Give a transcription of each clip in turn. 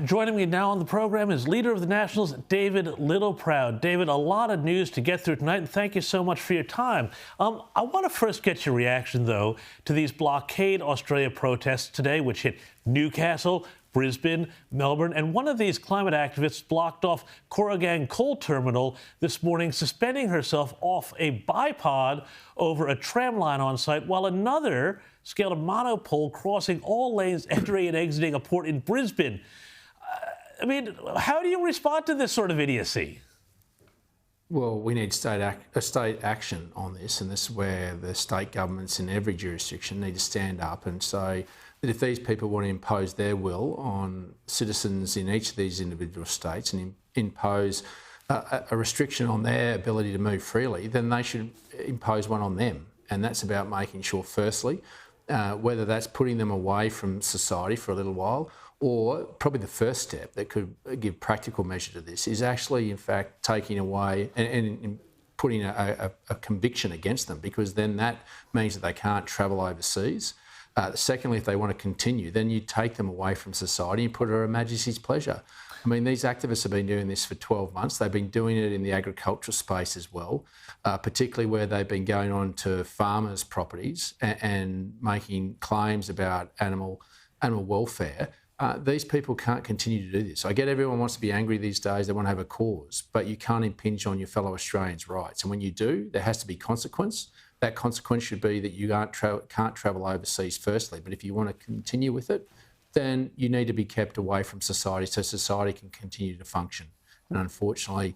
Joining me now on the program is Leader of the Nationals, David Littleproud. David, a lot of news to get through tonight, and thank you so much for your time. I want to first get your reaction, though, to these Blockade Australia protests today, which hit Newcastle, Brisbane, Melbourne, and one of these climate activists blocked off Corrigan Coal Terminal this morning, suspending herself off a bipod over a tram line on site, while another scaled a monopole crossing all lanes entering and exiting a port in Brisbane. I mean, how do you respond to this sort of idiocy? Well, we need state action on this, and this is where the state governments in every jurisdiction need to stand up and say that if these people want to impose their will on citizens in each of these individual states and impose a restriction on their ability to move freely, then they should impose one on them. And that's about making sure, firstly, whether that's putting them away from society for a little while, or probably the first step that could give practical measure to this is actually, in fact, taking away and putting a conviction against them, because then that means that they can't travel overseas. Secondly, if they want to continue, then you take them away from society and put it at Her Majesty's pleasure. I mean, these activists have been doing this for 12 months. They've been doing it in the agricultural space as well, particularly where they've been going on to farmers' properties and making claims about animal welfare. These people can't continue to do this. I get everyone wants to be angry these days. They want to have a cause, but you can't impinge on your fellow Australians' rights. And when you do, there has to be consequence. That consequence should be that you can't travel overseas, firstly. But if you want to continue with it, then you need to be kept away from society so society can continue to function. And unfortunately,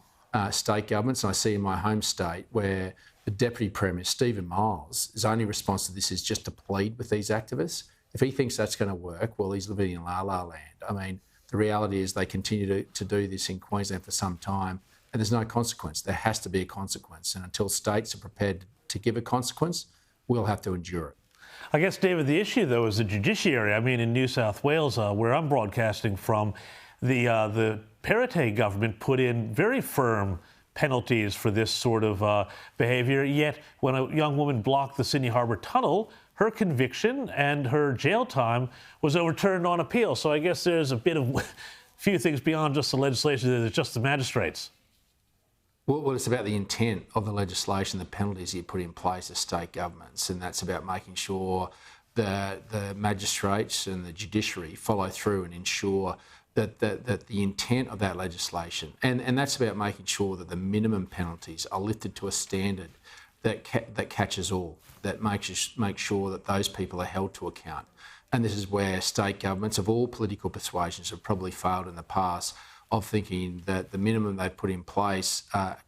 state governments, and I see in my home state where the Deputy Premier, Stephen Miles, his only response to this is just to plead with these activists. If he thinks that's going to work, well, he's living in la-la land. I mean, the reality is they continue to do this in Queensland for some time, and there's no consequence. There has to be a consequence. And until states are prepared to give a consequence, we'll have to endure it. I guess, David, the issue, though, is the judiciary. I mean, in New South Wales, where I'm broadcasting from, the Perrottet government put in very firm penalties for this sort of behaviour. Yet, when a young woman blocked the Sydney Harbour Tunnel, her conviction and her jail time was overturned on appeal. So I guess there's a bit of few things beyond just the legislation. There's just the magistrates. Well, it's about the intent of the legislation, the penalties you put in place as state governments, and that's about making sure that the magistrates and the judiciary follow through and ensure that the intent of that legislation, and that's about making sure that the minimum penalties are lifted to a standard that catches all, that makes sure that those people are held to account. And this is where state governments of all political persuasions have probably failed in the past, of thinking that the minimum they put in place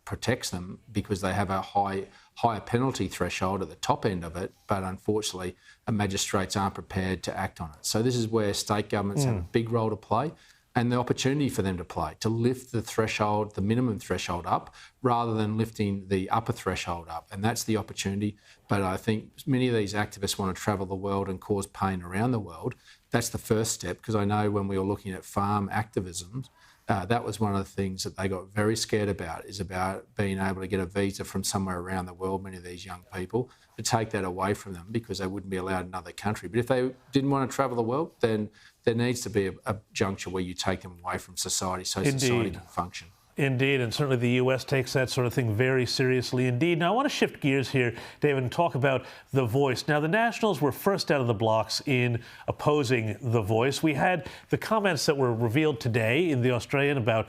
protects them because they have a higher penalty threshold at the top end of it, but unfortunately magistrates aren't prepared to act on it. So this is where state governments have a big role to play, and the opportunity for them to play, to lift the threshold, the minimum threshold up, rather than lifting the upper threshold up. And that's the opportunity. But I think many of these activists want to travel the world and cause pain around the world. That's the first step, because I know when we were looking at farm activism, that was one of the things that they got very scared about, is about being able to get a visa from somewhere around the world, many of these young people, to take that away from them because they wouldn't be allowed in another country. But if they didn't want to travel the world, then there needs to be a juncture where you take them away from society so society can function. Indeed, and certainly the U.S. takes that sort of thing very seriously indeed. Now, I want to shift gears here, David, and talk about The Voice. Now, the Nationals were first out of the blocks in opposing The Voice. We had the comments that were revealed today in The Australian about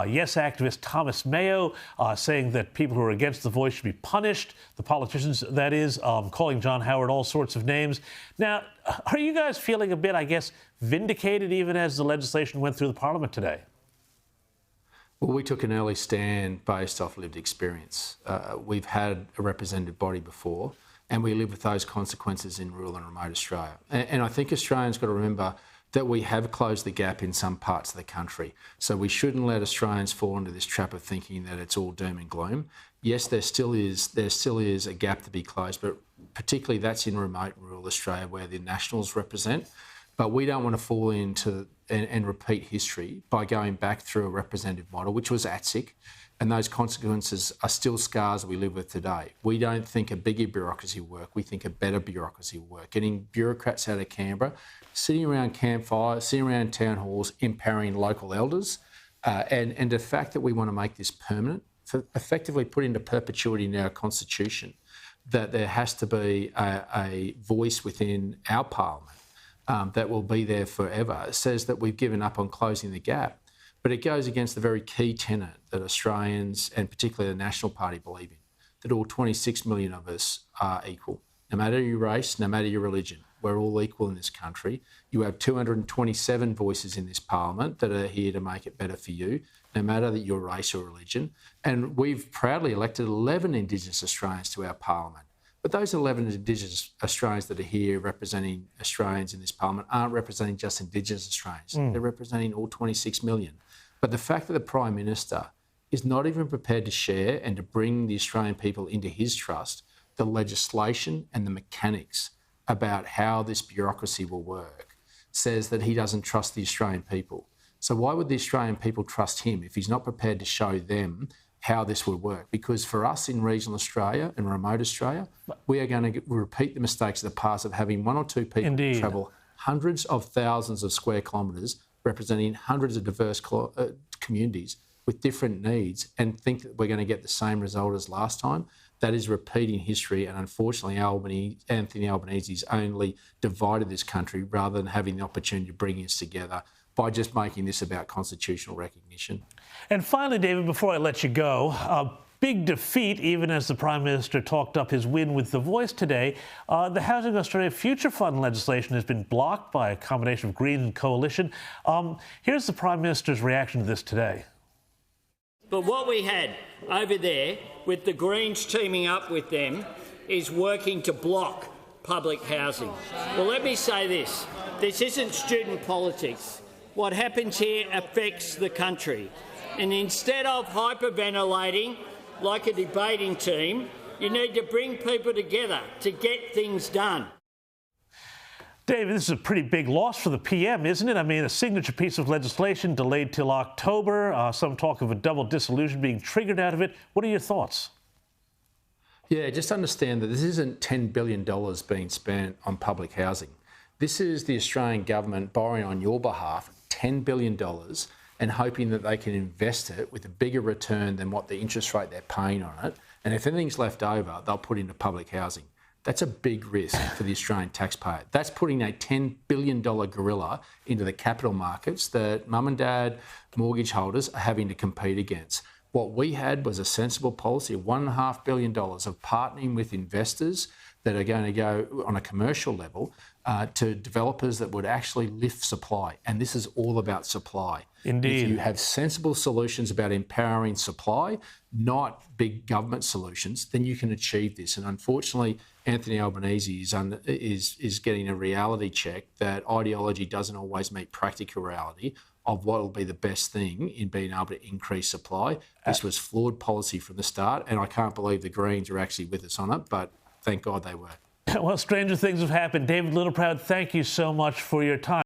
Yes activist Thomas Mayo saying that people who are against The Voice should be punished, the politicians, that is, calling John Howard all sorts of names. Now, are you guys feeling a bit, I guess, vindicated even as the legislation went through the Parliament today? Well, we took an early stand based off lived experience. We've had a representative body before, and we live with those consequences in rural and remote Australia. And I think Australians got to remember that we have closed the gap in some parts of the country. So we shouldn't let Australians fall into this trap of thinking that it's all doom and gloom. Yes, there still is a gap to be closed, but particularly that's in remote and rural Australia where the Nationals represent. But we don't want to fall into and repeat history by going back through a representative model, which was ATSIC, And those consequences are still scars we live with today. We don't think a bigger bureaucracy will work. We think a better bureaucracy will work. Getting bureaucrats out of Canberra, sitting around campfires, sitting around town halls, empowering local elders, and the fact that we want to make this permanent, effectively put into perpetuity in our constitution, that there has to be a voice within our parliament that will be there forever. It says that we've given up on closing the gap. But it goes against the very key tenet that Australians, and particularly the National Party, believe in, that all 26 million of us are equal. No matter your race, no matter your religion, we're all equal in this country. You have 227 voices in this parliament that are here to make it better for you, no matter your race or religion. And we've proudly elected 11 Indigenous Australians to our parliament. But those 11 Indigenous Australians that are here representing Australians in this parliament aren't representing just Indigenous Australians. They're representing all 26 million. But the fact that the Prime Minister is not even prepared to share and to bring the Australian people into his trust the legislation and the mechanics about how this bureaucracy will work says that he doesn't trust the Australian people. So why would the Australian people trust him if he's not prepared to show them how this would work? Because for us in regional Australia and remote Australia, we are going to repeat the mistakes of the past of having one or two people travel hundreds of thousands of square kilometres representing hundreds of diverse communities with different needs and think that we're going to get the same result as last time. That is repeating history, and unfortunately Anthony Albanese's only divided this country rather than having the opportunity to bring us together by just making this about constitutional recognition. And finally, David, before I let you go, a big defeat, even as the Prime Minister talked up his win with The Voice today. The Housing Australia Future Fund legislation has been blocked by a combination of Greens and Coalition. Here's the Prime Minister's reaction to this today. But what we had over there, with the Greens teaming up with them, is working to block public housing. Well, let me say this. This isn't student politics. What happens here affects the country. And instead of hyperventilating like a debating team, you need to bring people together to get things done. David, this is a pretty big loss for the PM, isn't it? I mean, a signature piece of legislation delayed till October, some talk of a double dissolution being triggered out of it. What are your thoughts? Yeah, just understand that this isn't $10 billion being spent on public housing. This is the Australian government borrowing on your behalf $10 billion and hoping that they can invest it with a bigger return than what the interest rate they're paying on it. And if anything's left over, they'll put into public housing. That's a big risk for the Australian taxpayer. That's putting a $10 billion gorilla into the capital markets that mum and dad mortgage holders are having to compete against. What we had was a sensible policy of $1.5 billion of partnering with investors that are going to go on a commercial level to developers that would actually lift supply. And this is all about supply. Indeed. If you have sensible solutions about empowering supply, not big government solutions, then you can achieve this. And unfortunately, Anthony Albanese is getting a reality check that ideology doesn't always meet practical reality of what will be the best thing in being able to increase supply. This was flawed policy from the start, and I can't believe the Greens are actually with us on it, but thank God they were. Well, stranger things have happened. David Littleproud, thank you so much for your time.